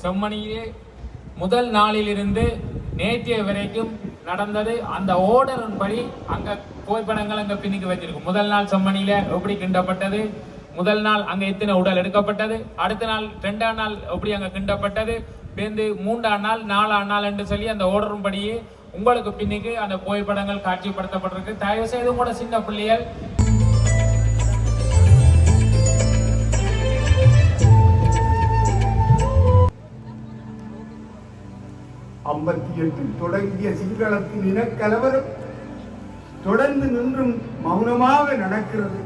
செம்மணியிலே முதல் நாளிலிருந்து நேற்றைய வரைக்கும் நடந்தது. அந்த ஓர்டரின் படி அங்க புகைப்படங்கள் அங்க பின்னிக்கு வச்சிருக்கும். முதல் நாள் செம்மணியில எப்படி கிண்டப்பட்டது, முதல் நாள் அங்க எத்தனை உடல் எடுக்கப்பட்டது, அடுத்த நாள் 2ஆம் நாள் எப்படி அங்க கிண்டப்பட்டது, பேருந்து 3ஆம் நாள் 4ஆம் நாள் என்று சொல்லி அந்த ஓர்டரின் படியே உங்களுக்கு பின்னிக்கு அந்த புகைப்படங்கள் காட்சிப்படுத்தப்பட்டிருக்கு. தயவு செய்து கூட சின்ன பிள்ளைகள் 58 தொடங்கிய சிங்களத்தின் இனக்கலவரம் தொடர்ந்து நின்றும் மௌனமாக நடக்கிறது.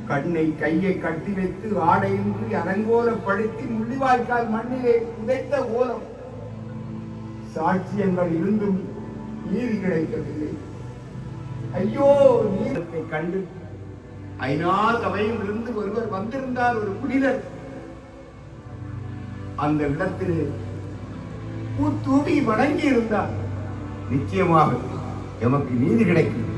கண்ணை கையை கட்டி வைத்து ஆடையின்றி அலங்கோலப்படுத்தி முள்ளிவாய்க்கால் மண்ணிலே புதைத்த ஓலம். சாட்சியங்கள் இருந்தும் நீதி கிடைக்கவில்லை. ஐயோ, நீரத்தை கண்டு ஐநா சபையில் இருந்து ஒருவர் வந்திருந்தார், ஒரு புனிதர். அந்த இடத்தில் பூத்தூவி வணங்கி இருந்தார். நிச்சயமாக எமக்கு நீதி கிடைக்கும்.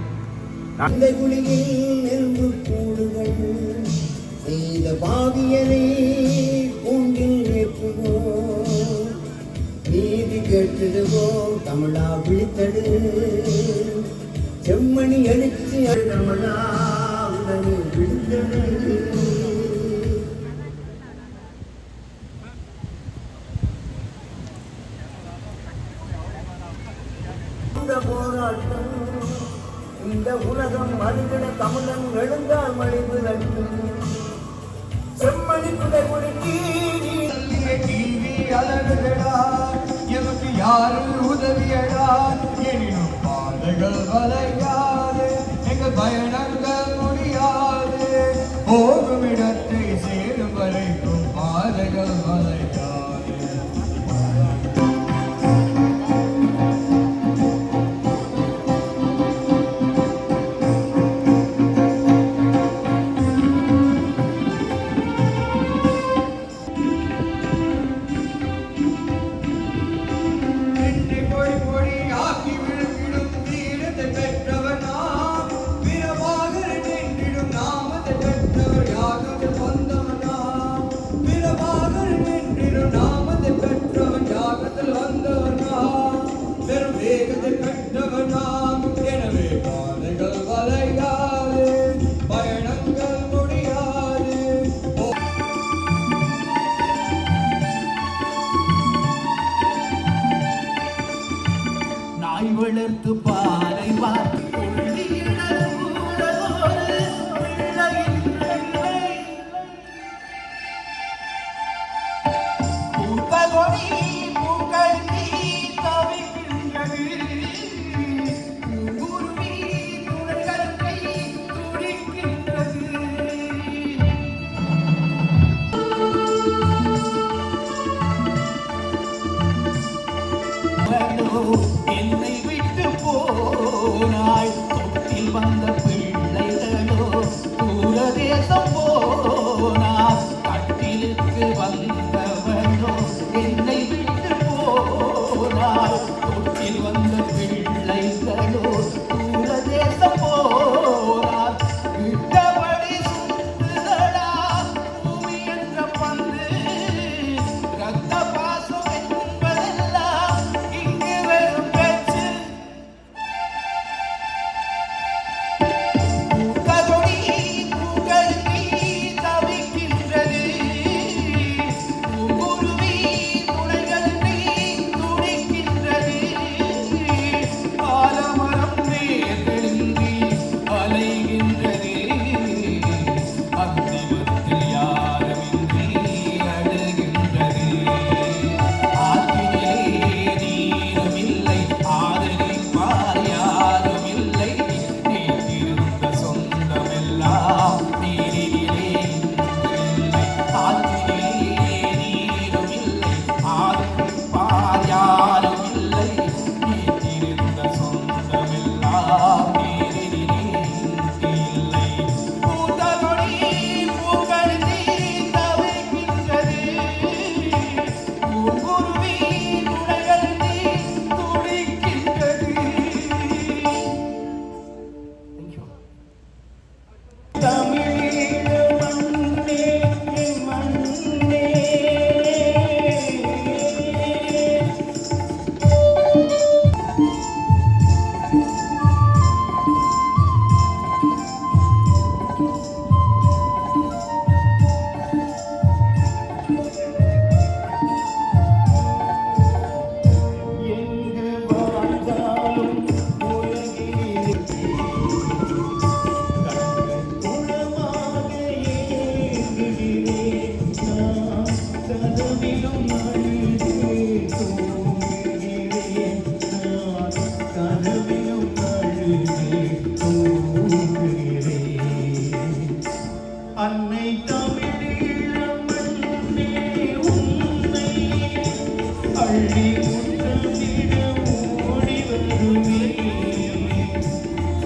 நீதி கேட்டுடுவோம் தமிழா விழித்தடு, செம்மணி அடிச்சு தமிழா விழித்தடு. இந்த போராட்டம் இந்த உலகம் மனிதன தமிழன் எழுந்தால் மழிவு நட்டும் செம்மணி துணை கொடுக்கி அழகுடா எனக்கு யாரும் உதவியடா, எனினும் பாதைகள் வளையாது எங்கள் பயணங்கள் முடியாது, போகும் இடத்தை சேரும் வரைக்கும் பாதைகள் வளையாது. அன்னை தமிழீழமண்ணே உன்னை அள்ளி முத்தமிட ஓடி வருமே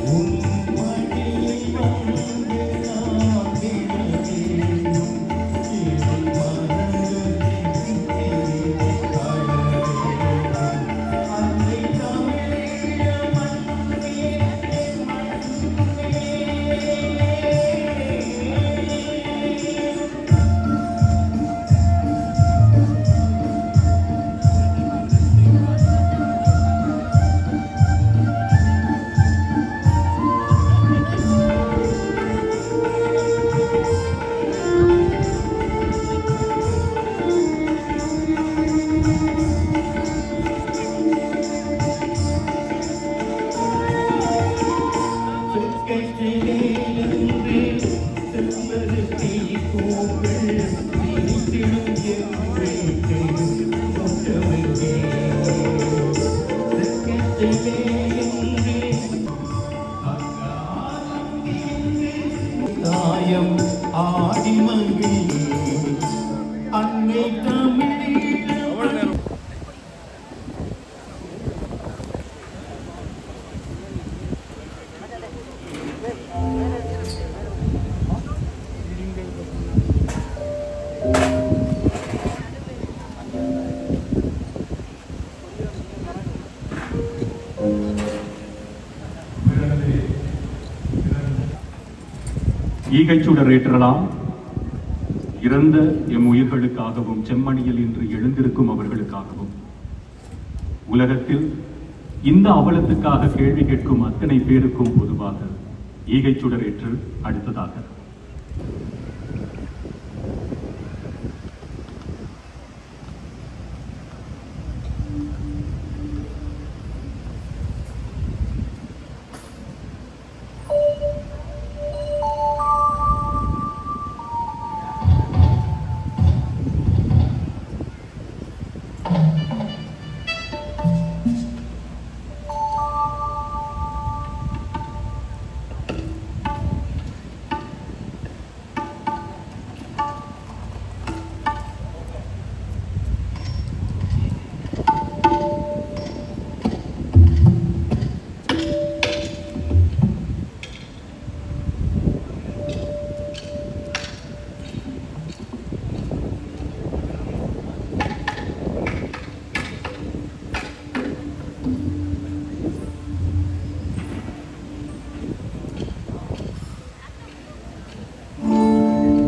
உன் மடியில் வந்து நான் விழுவேன் இவள் அன்னை தமிழீழமண்ணே தாயம் ஆடி மங்கி அன்னை தமிழீழம் ஈகைச்சுடர் ஏற்றலாம். இறந்த எம் உயிர்களுக்காகவும் செம்மணியில் இன்று எழுந்திருக்கும் அவர்களுக்காகவும் உலகத்தில் இந்த அவலத்துக்காக கேள்வி கேட்கும் அத்தனை பேருக்கும் பொதுவாக ஈகைச்சுடர் ஏற்றல் அடுத்ததாக.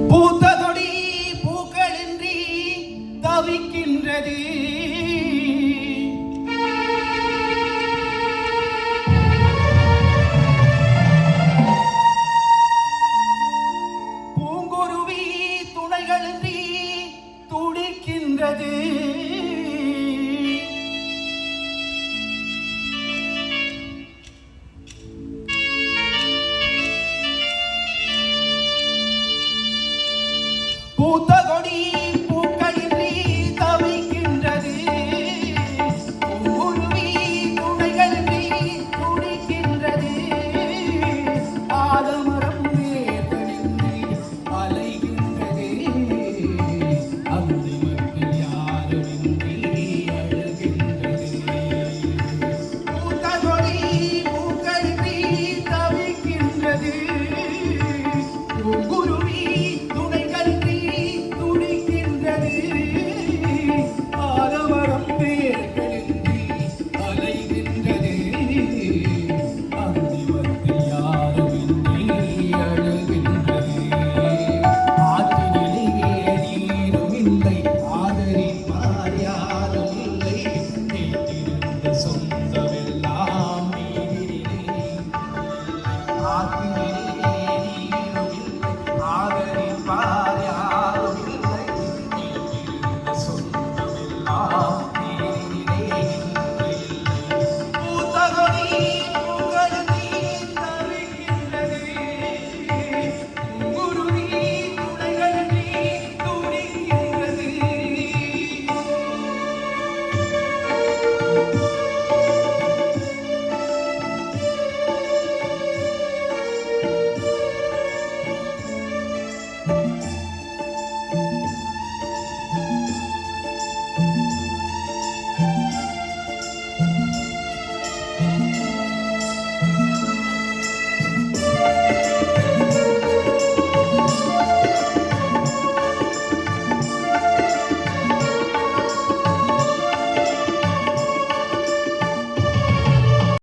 பூத்ததொடி பூக்களின்றி தவிக்கின்றது